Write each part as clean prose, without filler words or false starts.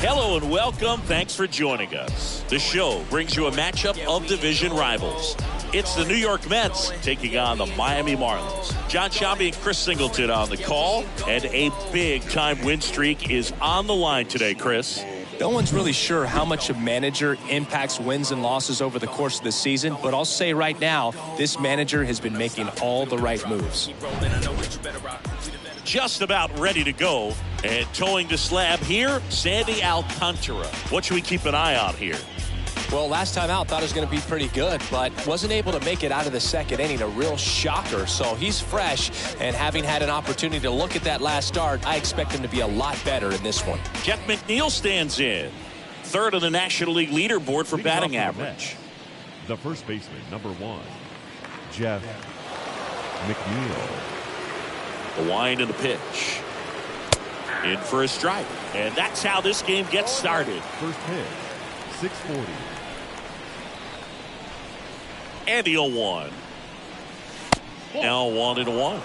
Hello and welcome. Thanks for joining us. The show brings you a matchup of division rivals. It's the New York Mets taking on the Miami Marlins. John Sciambi and Chris Singleton on the call, and a big-time win streak is on the line today, Chris. No one's really sure how much a manager impacts wins and losses over the course of the season, but I'll say right now, this manager has been making all the right moves. Just about ready to go, and towing the slab here, Sandy Alcantara. What should we keep an eye on here? Well, last time out, thought it was going to be pretty good, but wasn't able to make it out of the second inning. A real shocker. So he's fresh, and having had an opportunity to look at that last start, I expect him to be a lot better in this one. Jeff McNeil stands in. Third on the National League leaderboard for batting average. The first baseman, number 1, Jeff McNeil. The wind and the pitch. In for a strike. And that's how this game gets started. First pitch, 640. And the 0-1. Now 1-1.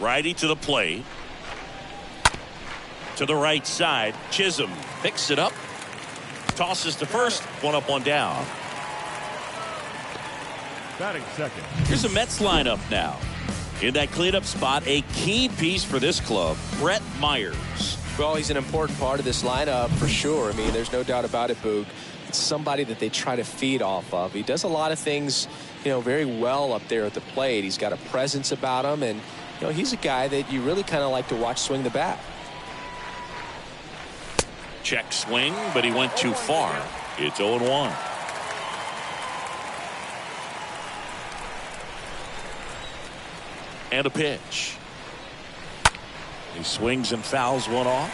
Righty to the plate. To the right side. Chisholm picks it up. Tosses to first. 1 up, 1 down. Batting second. Here's the Mets lineup now. In that cleanup spot, a key piece for this club, Brett Myers. Well, he's an important part of this lineup for sure. I mean, there's no doubt about it, Boog. It's somebody that they try to feed off of. He does a lot of things, very well up there at the plate. He's got a presence about him, and, he's a guy that you really kind of like to watch swing the bat. Check swing, but he went too far. It's 0-1. And a pitch. He swings and fouls one off.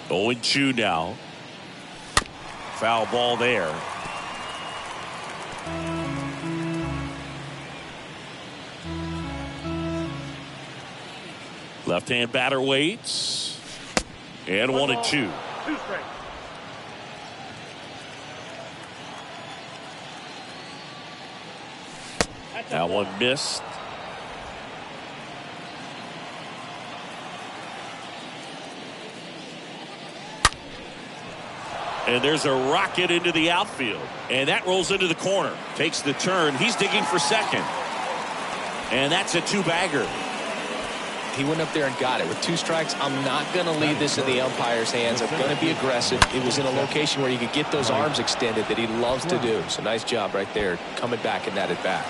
Oh, 0-2 now. Foul ball there. Left-hand batter waits. And 1-2. That one missed. And there's a rocket into the outfield. And that rolls into the corner. Takes the turn. He's digging for second. And that's a 2-bagger. He went up there and got it. With 2 strikes, I'm not going to leave this in the umpire's hands. I'm going to be aggressive. It was in a location where you could get those arms extended that he loves to do. So nice job right there, coming back in that at bat.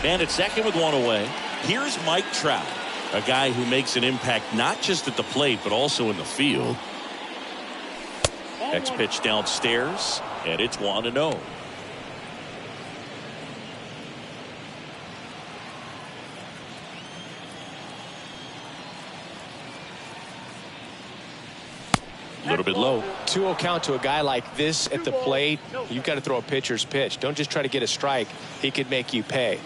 Man at second with 1 away. Here's Mike Trout, a guy who makes an impact not just at the plate but also in the field. Next pitch downstairs, and it's 1-0. A little bit low. 2-0 count to a guy like this at the plate. You've got to throw a pitcher's pitch. Don't just try to get a strike. He could make you pay.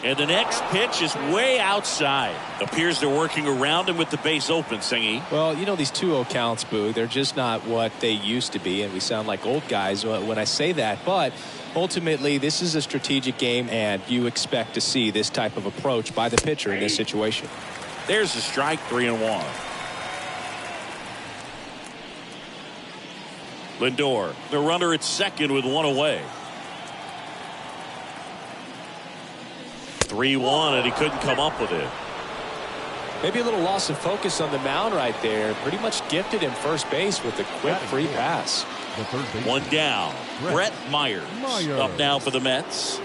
And the next pitch is way outside. Appears they're working around him with the base open, Singy. Well, these 2-0 counts, Boo, they're just not what they used to be, and we sound like old guys when I say that. But ultimately, this is a strategic game, and you expect to see this type of approach by the pitcher in this situation. There's the strike, 3-1. Lindor, the runner at second with 1 away. 3-1, and he couldn't come up with it. Maybe a little loss of focus on the mound right there. Pretty much gifted him first base with a quick free pass. 1 down. Brett Myers up now for the Mets.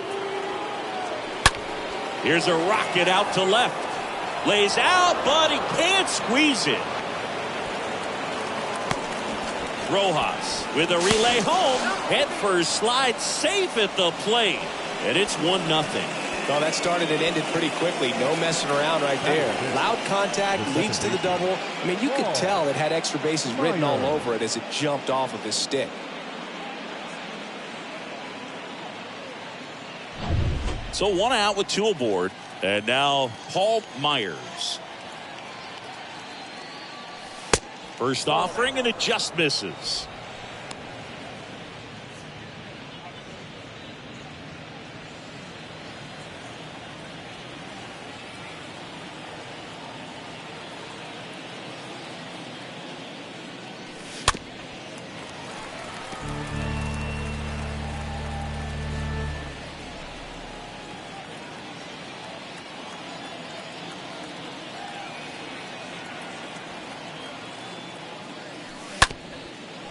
Here's a rocket out to left. Lays out, but he can't squeeze it. Rojas with a relay home. Head first slide safe at the plate. And it's 1-0. Well, that started and ended pretty quickly. No messing around right there. Loud contact leads to the double. I mean, you could tell it had extra bases written all over it as it jumped off of his stick. So 1 out with 2 aboard. And now Paul Myers. First offering, and it just misses.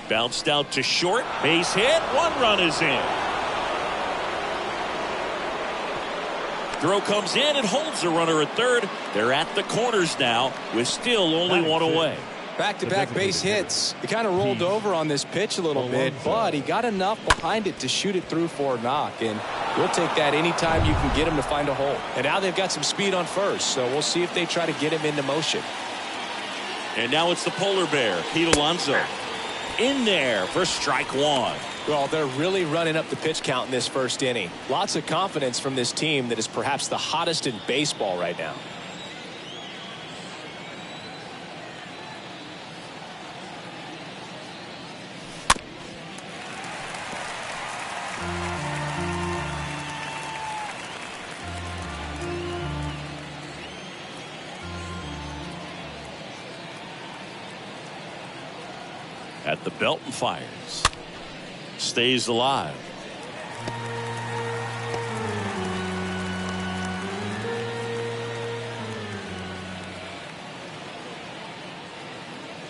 Bounced out to short. Base hit. 1 run is in. Throw comes in and holds the runner at third. They're at the corners now with still only 1 away. Back-to-back base hits. He kind of rolled over on this pitch a little bit, but he got enough behind it to shoot it through for a knock. And we'll take that anytime you can get him to find a hole. And now they've got some speed on first, so we'll see if they try to get him into motion. And now it's the polar bear, Pete Alonso. In there for strike 1. Well, they're really running up the pitch count in this first inning. Lots of confidence from this team that is perhaps the hottest in baseball right now. At the belt and fires. Stays alive.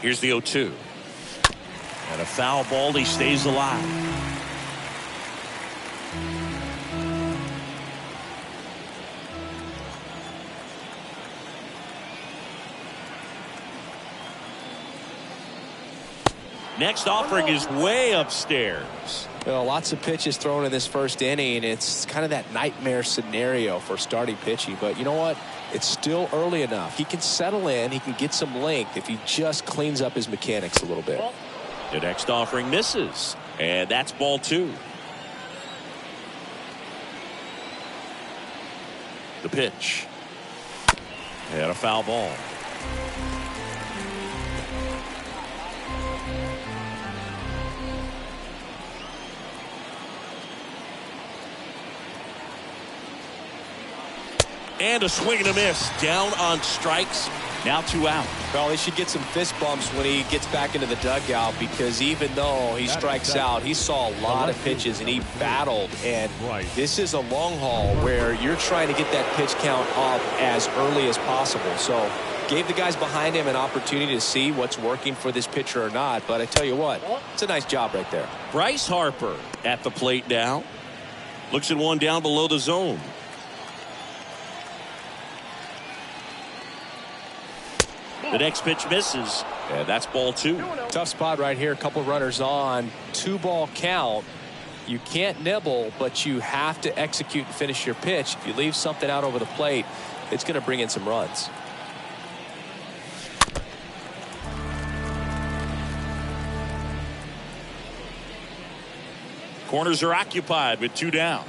Here's the 0-2. And a foul ball. He stays alive. Next offering is way upstairs. Well, lots of pitches thrown in this first inning. It's kind of that nightmare scenario for starting pitching. But you know what? It's still early enough. He can settle in. He can get some length if he just cleans up his mechanics a little bit. The next offering misses. And that's ball 2. The pitch. And a foul ball. And a swing and a miss. Down on strikes. Now 2 out. Well, he should get some fist bumps when he gets back into the dugout, because even though he strikes out, he saw a lot of pitches and he battled. And this is a long haul where you're trying to get that pitch count up as early as possible. So gave the guys behind him an opportunity to see what's working for this pitcher or not. But I tell you what, it's a nice job right there. Bryce Harper at the plate now. Looks at one down below the zone. The next pitch misses, and that's ball 2. Tough spot right here. A couple runners on. 2-ball count. You can't nibble, but you have to execute and finish your pitch. If you leave something out over the plate, it's going to bring in some runs. Corners are occupied with 2 down.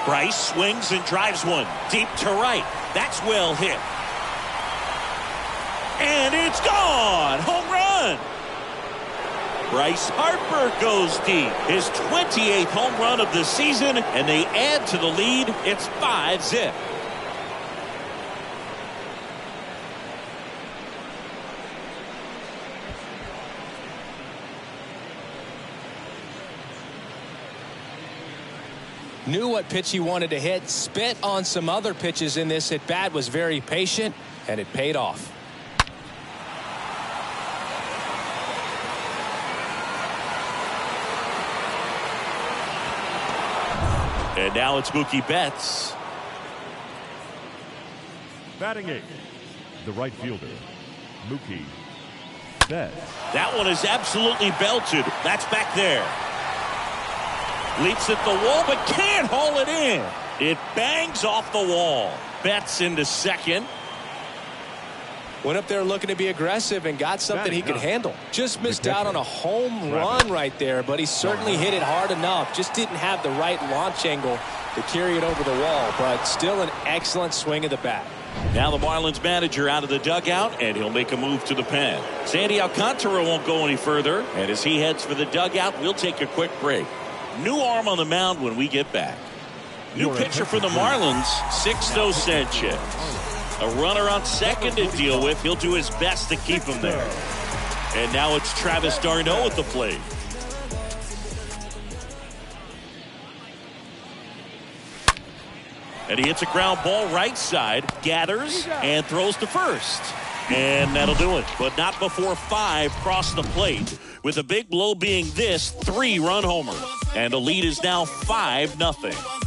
Bryce swings and drives one deep to right. That's well hit. And it's gone. Home run. Bryce Harper goes deep. His 28th home run of the season, and they add to the lead. It's 5-zip. Knew what pitch he wanted to hit, spit on some other pitches in this at bat, was very patient, and it paid off. And now it's Mookie Betts. Batting 8th, the right fielder, Mookie Betts. That one is absolutely belted. That's back there. Leaps at the wall, but can't haul it in. It bangs off the wall. Betts into second. Went up there looking to be aggressive and got something he could handle. Just missed out on a home run right there, but he certainly hit it hard enough. Just didn't have the right launch angle to carry it over the wall, but still an excellent swing of the bat. Now the Marlins manager out of the dugout, and he'll make a move to the pen. Sandy Alcantara won't go any further, and as he heads for the dugout, we'll take a quick break. New arm on the mound when we get back. New pitcher for the Marlins, Sixto Sanchez. A runner on second to deal with. He'll do his best to keep him there. And now it's Travis d'Arnaud at the plate. And he hits a ground ball right side, gathers, and throws to first. And that'll do it. But not before 5 cross the plate. With a big blow being this 3-run homer. And the lead is now 5-0.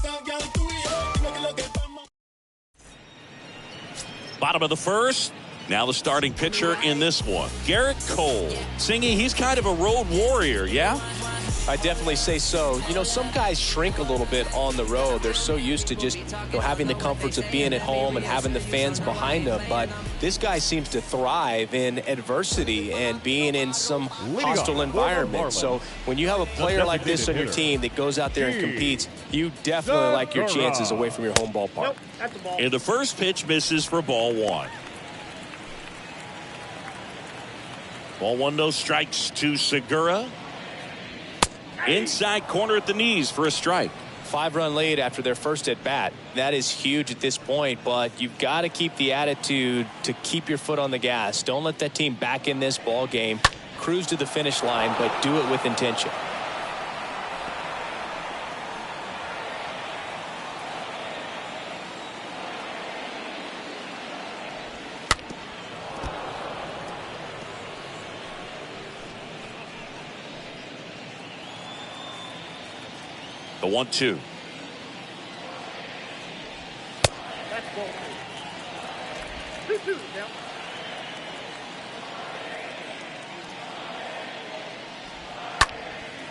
Bottom of the first. Now the starting pitcher in this one, Garrett Cole. Singy, he's kind of a road warrior, yeah? I definitely say so. You know, some guys shrink a little bit on the road. They're so used to just, having the comforts of being at home and having the fans behind them. But this guy seems to thrive in adversity and being in some hostile environment. So when you have a player like this on your team that goes out there and competes, you definitely like your chances away from your home ballpark. And the first pitch misses for ball 1. Ball 1, no strikes to Segura. Inside corner at the knees for a strike. 5-run lead after their first at bat. That is huge at this point, but you've got to keep the attitude to keep your foot on the gas. Don't let that team back in this ball game. Cruise to the finish line, but do it with intention. The 1-2.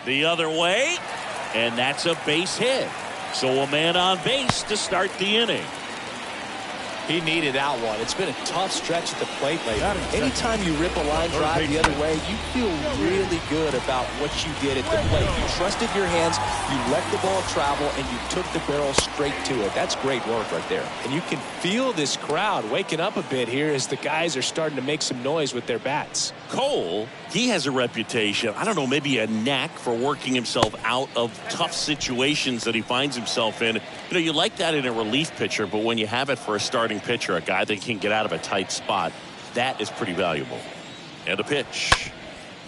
The other way, and that's a base hit. So a man on base to start the inning. He needed that one. It's been a tough stretch at the plate lately. Anytime you rip a line drive the other way, you feel really good about what you did at the plate. You trusted your hands, you let the ball travel, and you took the barrel straight to it. That's great work right there. And you can feel this crowd waking up a bit here as the guys are starting to make some noise with their bats. Cole, he has a reputation, I don't know, maybe a knack for working himself out of tough situations that he finds himself in. You like that in a relief pitcher, but when you have it for a starting pitcher, a guy that can get out of a tight spot, that is pretty valuable. And a pitch.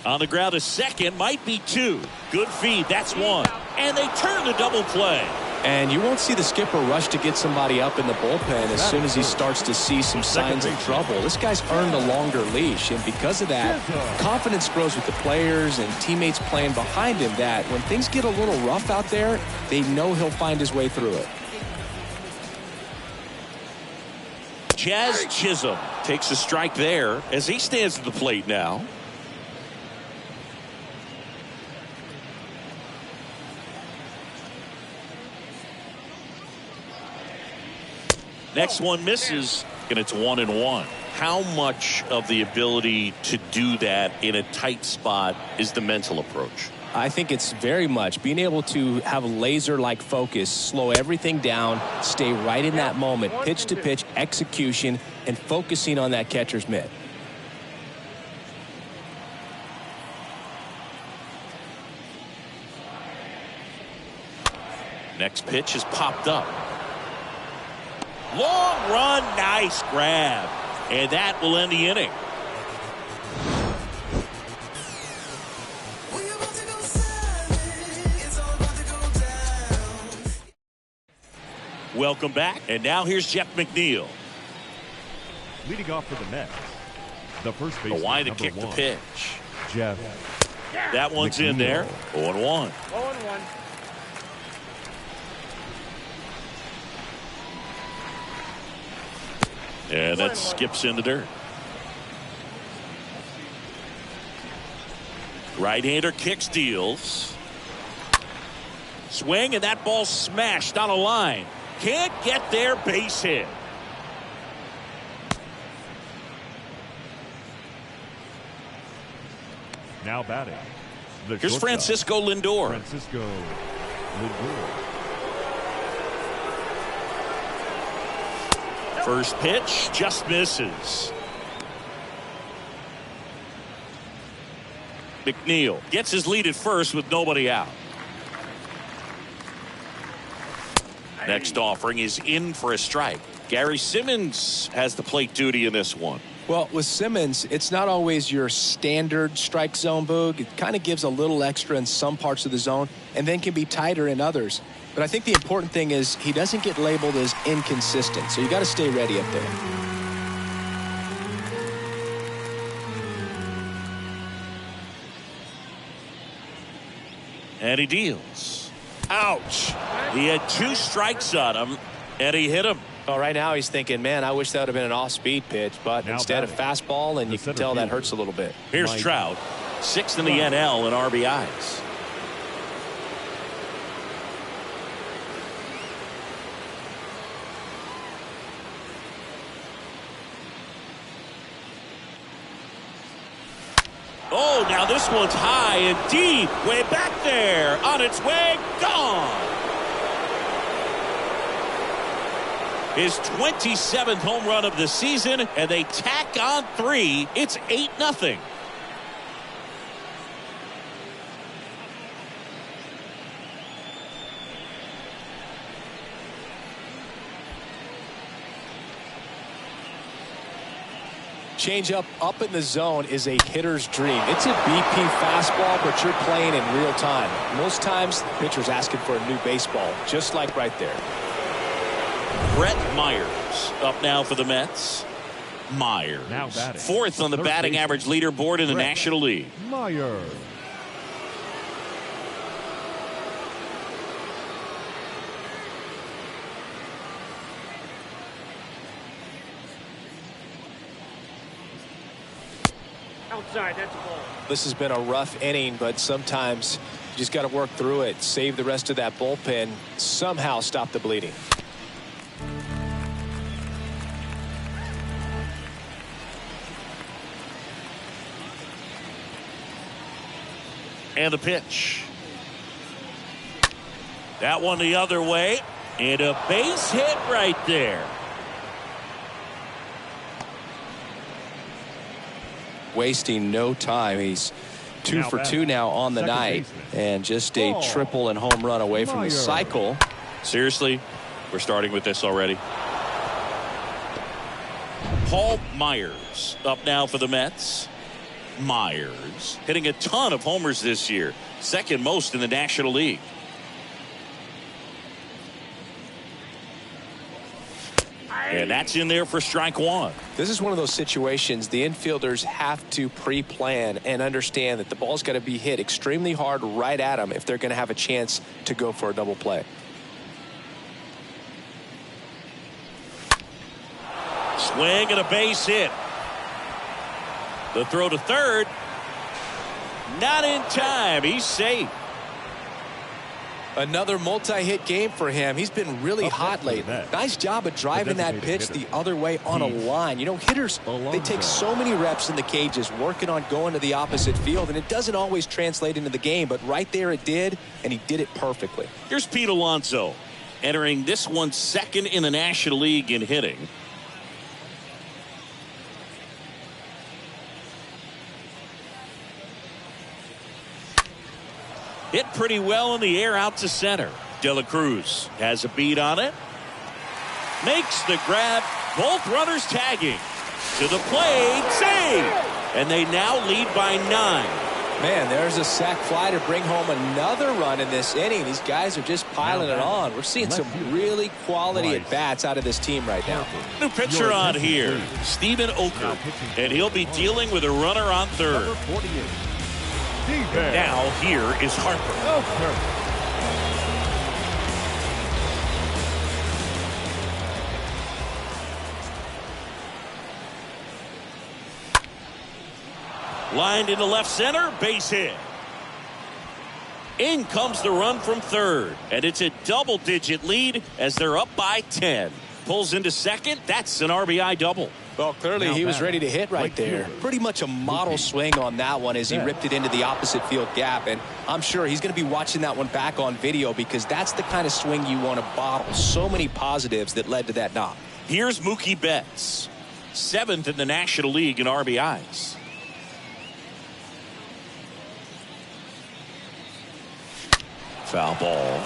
On the ground, a second, might be 2. Good feed, that's 1. And they turn the double play. And you won't see the skipper rush to get somebody up in the bullpen as soon as he starts to see some signs of trouble. This guy's earned a longer leash, and because of that, confidence grows with the players and teammates playing behind him that when things get a little rough out there, they know he'll find his way through it. Jazz Chisholm takes a strike there as he stands at the plate now. Next one misses, and it's 1-1. How much of the ability to do that in a tight spot is the mental approach? I think it's very much being able to have a laser-like focus, slow everything down, stay right in that moment, pitch to pitch, execution, and focusing on that catcher's mitt. Next pitch is popped up. Long run, nice grab. And that will end the inning. Welcome back. And now here's Jeff McNeil. Leading off for the Mets, the first The baseman, wide to number kick the 1, pitch. Jeff. That one's in there. 0-1. 0-1. And that skips in the dirt. Right-hander kicks, deals. Swing, and that ball smashed on a line. Can't get there, base hit. Now batting. Here's Shortstop, Francisco Lindor. Francisco Lindor. First pitch just misses. McNeil gets his lead at first with nobody out. Next offering is in for a strike. Gary Simmons has the plate duty in this one. Well, with Simmons, it's not always your standard strike zone, Boog. It kind of gives a little extra in some parts of the zone and then can be tighter in others. But I think the important thing is he doesn't get labeled as inconsistent, so you got to stay ready up there. And he deals. Ouch. He had 2 strikes on him, and he hit him. Well, right now he's thinking, man, I wish that would have been an off-speed pitch, but now instead a batting. fastball, and you can tell that hurts a little bit. Here's Trout, 6th in the NL in RBIs. Oh, now this one's high and deep, way back there, on its way, gone. His 27th home run of the season, and they tack on 3. It's 8-0. Changeup up in the zone is a hitter's dream. It's a BP fastball, but you're playing in real time. Most times, the pitcher's asking for a new baseball, just like right there. Brett Myers up now for the Mets. Myers, Now batting. 4th on the batting average leaderboard in the Brett National League. Myers. Outside, that's a ball. This has been a rough inning, but sometimes you just got to work through it, save the rest of that bullpen, somehow stop the bleeding. And the pitch. That one the other way. And a base hit right there. Wasting no time. He's 2 for 2 now on the Second night, baseman. and just a triple and home run away from the Myers. cycle. Seriously, we're starting with this already. Paul Myers up now for the Mets. Myers hitting a ton of homers this year, 2nd most in the National League. And that's in there for strike 1. This is one of those situations the infielders have to pre-plan and understand that the ball's got to be hit extremely hard right at them if they're going to have a chance to go for a double play. Swing and a base hit. The throw to third. Not in time. He's safe. Another multi-hit game for him. He's been really hot lately. Nice job of driving that pitch the other way on a line. You know, hitters, they take so many reps in the cages working on going to the opposite field, and it doesn't always translate into the game, but right there it did, and he did it perfectly. Here's Pete Alonso, entering this one 2nd in the National League in hitting. Hit pretty well in the air out to center. De La Cruz has a beat on it. Makes the grab. Both runners tagging. To the plate. Save! And they now lead by 9. Man, there's a sac fly to bring home another run in this inning. These guys are just piling it on. We're seeing some really quality at-bats out of this team right now. New pitcher on here, Stephen Oker. And he'll be dealing with a runner on third. Number 48. Now here is Harper. Lined into left center, base hit. In comes the run from third, and it's a double-digit lead as they're up by 10. Pulls into second. That's an RBI double. Well, clearly he was ready to hit right there. Pretty much a model swing on that one as he ripped it into the opposite field gap. And I'm sure he's going to be watching that one back on video because that's the kind of swing you want to bottle. So many positives that led to that knock. Here's Mookie Betts, 7th in the National League in RBIs. Foul ball.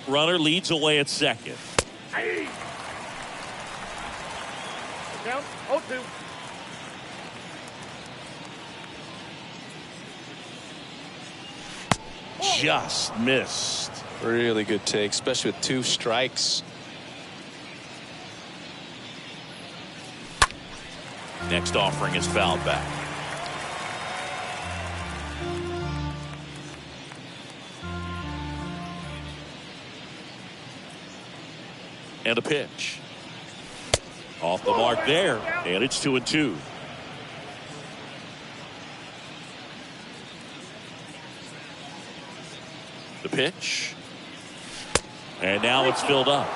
Runner leads away at second. Hey. Down. 0-2. Just missed. Really good take, especially with 2 strikes. Next offering is fouled back. And a pitch. Off the mark there. And it's 2-2. The pitch. And now it's filled up.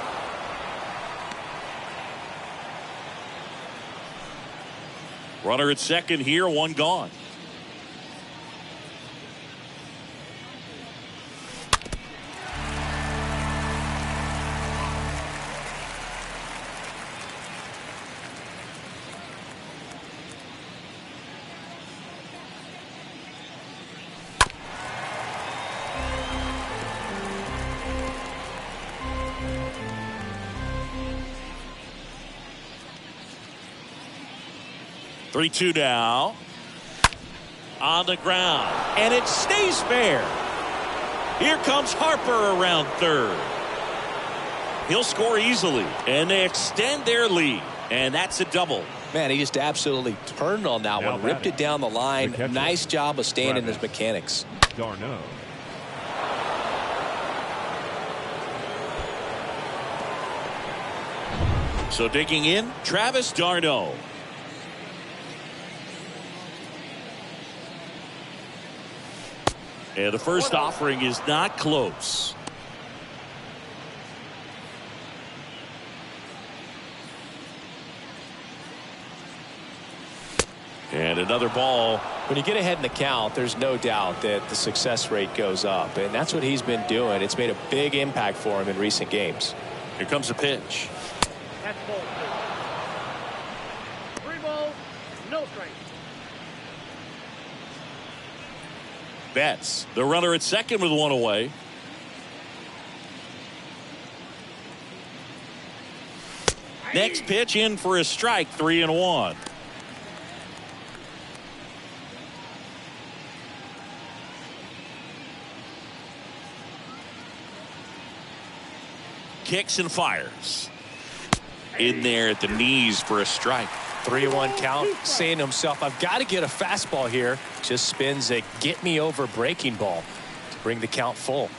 Runner at second here, 1 gone. Three-two now. On the ground. And it stays fair. Here comes Harper around third. He'll score easily. And they extend their lead. And that's a double. Man, he just absolutely turned on that one. Ripped it down the line. Nice job of staying in his mechanics. Darno. So digging in, Travis d'Arnaud. And the first offering is not close. And another ball. When you get ahead in the count, there's no doubt that the success rate goes up. And that's what he's been doing. It's made a big impact for him in recent games. Here comes a pitch. That's ball 2. 3 balls, no strikes. Betts, the runner at second with 1 away. Next pitch in for a strike, 3-1. Kicks and fires. In there at the knees for a strike. 3-1 count, saying to himself, I've got to get a fastball here. Just spins a get me over breaking ball to bring the count full.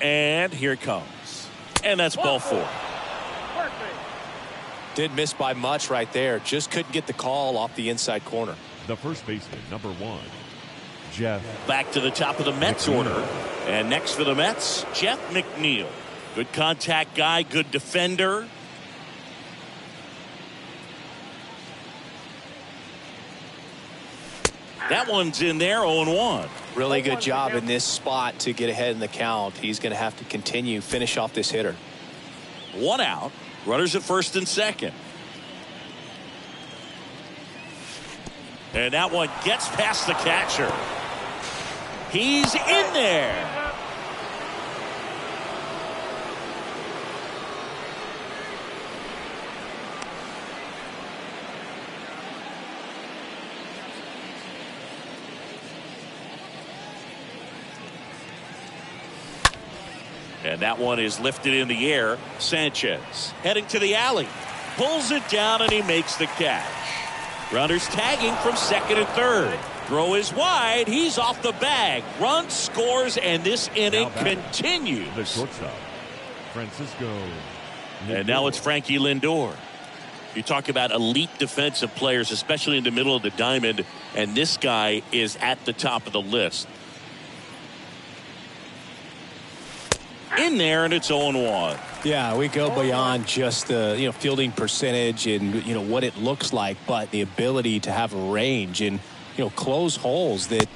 And here it comes. And that's ball 4. Didn't miss by much right there. Just couldn't get the call off the inside corner. The first baseman, number 1, Jeff. Back to the top of the Mets order. And next for the Mets, Jeff McNeil. Good contact guy, good defender. That one's in there, 0-1. Really good job in this spot to get ahead in the count. He's going to have to continue, finish off this hitter. 1 out. Runners at first and second. And that one gets past the catcher. He's in there. And that one is lifted in the air. Sanchez heading to the alley. Pulls it down and he makes the catch. Runners tagging from second and third. Throw is wide. He's off the bag. Run scores, and this inning continues. The shortstop, Francisco. And now it's Frankie Lindor. You talk about elite defensive players, especially in the middle of the diamond, and this guy is at the top of the list. In there, and it's 0-1. Yeah, we go beyond just the fielding percentage and what it looks like, but the ability to have a range and close holes that